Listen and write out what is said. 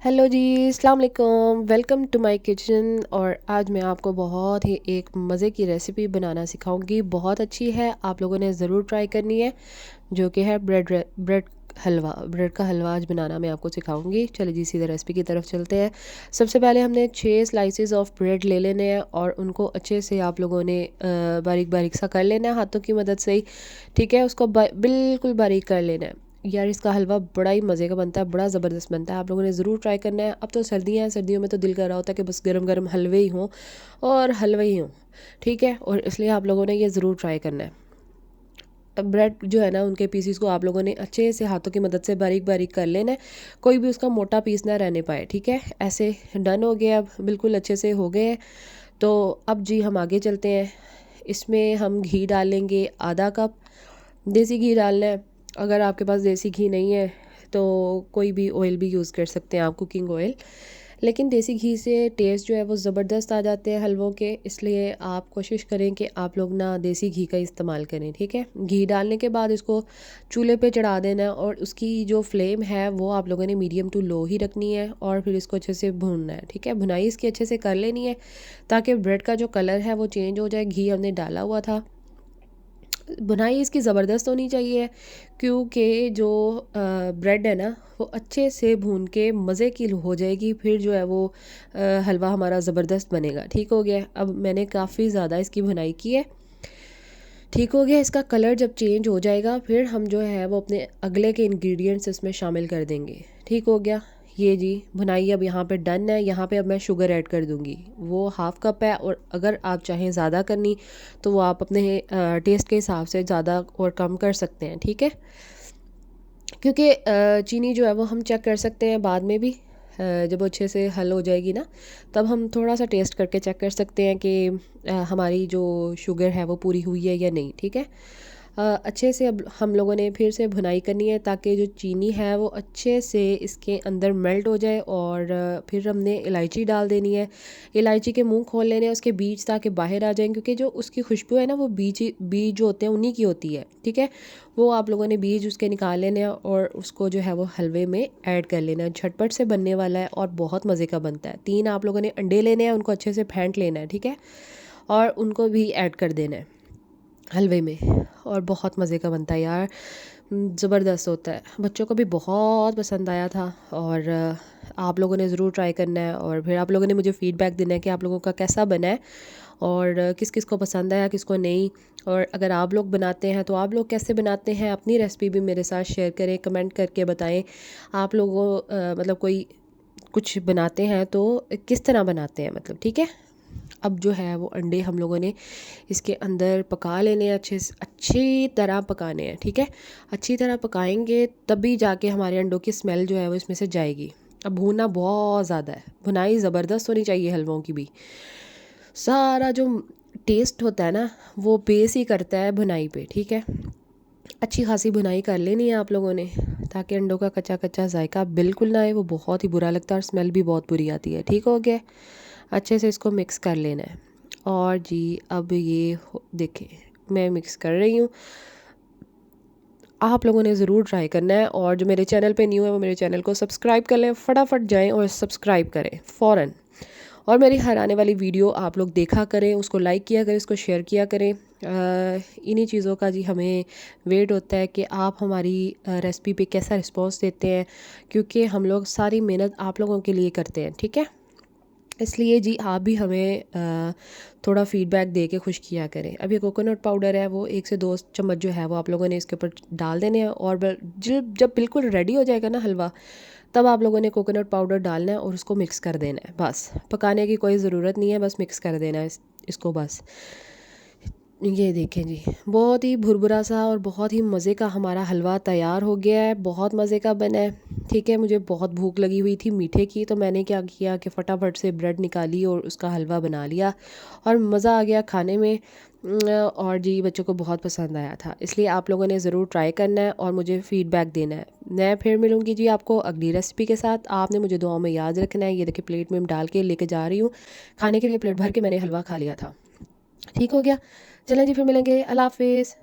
Hello जी, अस्सलाम वालेकुम, welcome to my kitchen. और आज मैं आपको बहुत ही एक मज़े की रेसिपी बनाना सिखाऊंगी। बहुत अच्छी है, आप लोगों ने ज़रूर ट्राई करनी है, जो कि है ब्रेड हलवा। ब्रेड का हलवा आज बनाना मैं आपको सिखाऊंगी। चलिए जी सीधे रेसिपी की तरफ चलते हैं। सबसे पहले हमने 6 स्लाइसेस ऑफ ब्रेड ले लेने हैं और उनको अच्छे से आप लोगों ने बारीक बारीक सा कर लेना है हाथों की मदद से ही। ठीक है, उसको बिल्कुल बारीक कर लेना है। यार इसका हलवा बड़ा ही मज़े का बनता है, बड़ा ज़बरदस्त बनता है, आप लोगों ने ज़रूर ट्राई करना है। अब तो सर्दियाँ हैं, सर्दियों में तो दिल कर रहा होता है कि बस गरम गरम हलवे ही हों और हलवे ही हों। ठीक है, और इसलिए आप लोगों ने ये ज़रूर ट्राई करना है। अब ब्रेड जो है ना, उनके पीसीस को आप लोगों ने अच्छे से हाथों की मदद से बारीक बारीक कर लेना है, कोई भी उसका मोटा पीस ना रहने पाए। ठीक है, ऐसे डन हो गए, अब बिल्कुल अच्छे से हो गए हैं। तो अब जी हम आगे चलते हैं। इसमें हम घी डालेंगे, आधा कप देसी घी डालना है। अगर आपके पास देसी घी नहीं है तो कोई भी ऑयल भी यूज़ कर सकते हैं आप, कुकिंग ऑयल। लेकिन देसी घी से टेस्ट जो है वो ज़बरदस्त आ जाते हैं हलवों के, इसलिए आप कोशिश करें कि आप लोग ना देसी घी का इस्तेमाल करें। ठीक है, घी डालने के बाद इसको चूल्हे पे चढ़ा देना है और उसकी जो फ्लेम है वो आप लोगों ने मीडियम टू लो ही रखनी है और फिर इसको अच्छे से भूनना है। ठीक है, भुनाई इसकी अच्छे से कर लेनी है ताकि ब्रेड का जो कलर है वो चेंज हो जाए। घी हमने डाला हुआ था। बुनाई इसकी ज़बरदस्त होनी चाहिए, क्योंकि जो ब्रेड है ना वो अच्छे से भून के मज़े की हो जाएगी, फिर जो है वो हलवा हमारा ज़बरदस्त बनेगा। ठीक हो गया, अब मैंने काफ़ी ज़्यादा इसकी भुनाई की है। ठीक हो गया, इसका कलर जब चेंज हो जाएगा फिर हम जो है वो अपने अगले के इंग्रेडिएंट्स इसमें शामिल कर देंगे। ठीक हो गया, ये जी भुनाई अब यहाँ पे डन है। यहाँ पे अब मैं शुगर ऐड कर दूँगी, वो हाफ़ कप है, और अगर आप चाहें ज़्यादा करनी तो वो आप अपने टेस्ट के हिसाब से ज़्यादा और कम कर सकते हैं। ठीक है, क्योंकि चीनी जो है वो हम चेक कर सकते हैं बाद में भी। जब वो अच्छे से हल हो जाएगी ना, तब हम थोड़ा सा टेस्ट करके चेक कर सकते हैं कि हमारी जो शुगर है वो पूरी हुई है या नहीं। ठीक है, अच्छे से अब हम लोगों ने फिर से भुनाई करनी है ताकि जो चीनी है वो अच्छे से इसके अंदर मेल्ट हो जाए। और फिर हमने इलायची डाल देनी है। इलायची के मुंह खोल लेने हैं, उसके बीज ताकि बाहर आ जाएं, क्योंकि जो उसकी खुशबू है ना वो बीज बीज जो होते हैं उन्हीं की होती है। ठीक है, वो आप लोगों ने बीज उसके निकाल लेने हैं और उसको जो है वो हलवे में ऐड कर लेना है। झटपट से बनने वाला है और बहुत मज़े का बनता है। 3 आप लोगों ने अंडे लेने हैं, उनको अच्छे से फेंट लेना है। ठीक है, और उनको भी ऐड कर देना है हलवे में, और बहुत मज़े का बनता है यार, ज़बरदस्त होता है। बच्चों को भी बहुत पसंद आया था। और आप लोगों ने ज़रूर ट्राई करना है और फिर आप लोगों ने मुझे फ़ीडबैक देना है कि आप लोगों का कैसा बना है और किस किस को पसंद आया, किसको नहीं। और अगर आप लोग बनाते हैं तो आप लोग कैसे बनाते हैं, अपनी रेसिपी भी मेरे साथ शेयर करें, कमेंट करके बताएं। आप लोगों मतलब कोई कुछ बनाते हैं तो किस तरह बनाते हैं, मतलब। ठीक है, अब जो है वो अंडे हम लोगों ने इसके अंदर पका लेने हैं, अच्छी तरह पकाने हैं। ठीक है, अच्छी तरह पकाएंगे तभी जाके हमारे अंडों की स्मेल जो है वो इसमें से जाएगी। अब भूनना बहुत ज़्यादा है, भुनाई ज़बरदस्त होनी चाहिए हलवों की भी। सारा जो टेस्ट होता है ना वो बेस ही करता है भुनाई पे। ठीक है, अच्छी खासी भुनाई कर लेनी है आप लोगों ने ताकि अंडों का कच्चा कच्चा जायका बिल्कुल ना आए, वो बहुत ही बुरा लगता है और स्मेल भी बहुत बुरी आती है। ठीक हो गया, अच्छे से इसको मिक्स कर लेना है। और जी अब ये देखें, मैं मिक्स कर रही हूँ, आप लोगों ने ज़रूर ट्राई करना है। और जो मेरे चैनल पे न्यू है वो मेरे चैनल को सब्सक्राइब कर लें, फटाफट जाएं और सब्सक्राइब करें फ़ौरन। और मेरी हर आने वाली वीडियो आप लोग देखा करें, उसको लाइक किया करें, उसको शेयर किया करें। इन्हीं चीज़ों का जी हमें वेट होता है कि आप हमारी रेसिपी पे कैसा रिस्पॉन्स देते हैं, क्योंकि हम लोग सारी मेहनत आप लोगों के लिए करते हैं। ठीक है, इसलिए जी आप भी हमें थोड़ा फीडबैक दे के खुश किया करें। अब ये कोकोनट पाउडर है वो 1 से 2 चम्मच जो है वो आप लोगों ने इसके ऊपर डाल देने हैं। और जब बिल्कुल रेडी हो जाएगा ना हलवा, तब आप लोगों ने कोकोनट पाउडर डालना है और उसको मिक्स कर देना है। बस पकाने की कोई ज़रूरत नहीं है, बस मिक्स कर देना है इसको बस। ये देखें जी, बहुत ही भुरभुरा सा और बहुत ही मज़े का हमारा हलवा तैयार हो गया है, बहुत मज़े का बना है। ठीक है, मुझे बहुत भूख लगी हुई थी मीठे की, तो मैंने क्या किया कि फटाफट से ब्रेड निकाली और उसका हलवा बना लिया और मज़ा आ गया खाने में। और जी बच्चों को बहुत पसंद आया था, इसलिए आप लोगों ने ज़रूर ट्राई करना है और मुझे फ़ीडबैक देना है। मैं फिर मिलूँगी जी आपको अगली रेसिपी के साथ। आपने मुझे दुआओं में याद रखना है। ये देखिए प्लेट में डाल के लेके जा रही हूँ खाने के लिए, प्लेट भर के मैंने हलवा खा लिया था। ठीक हो गया, चलें जी फिर मिलेंगे, अल्लाह हाफिज़।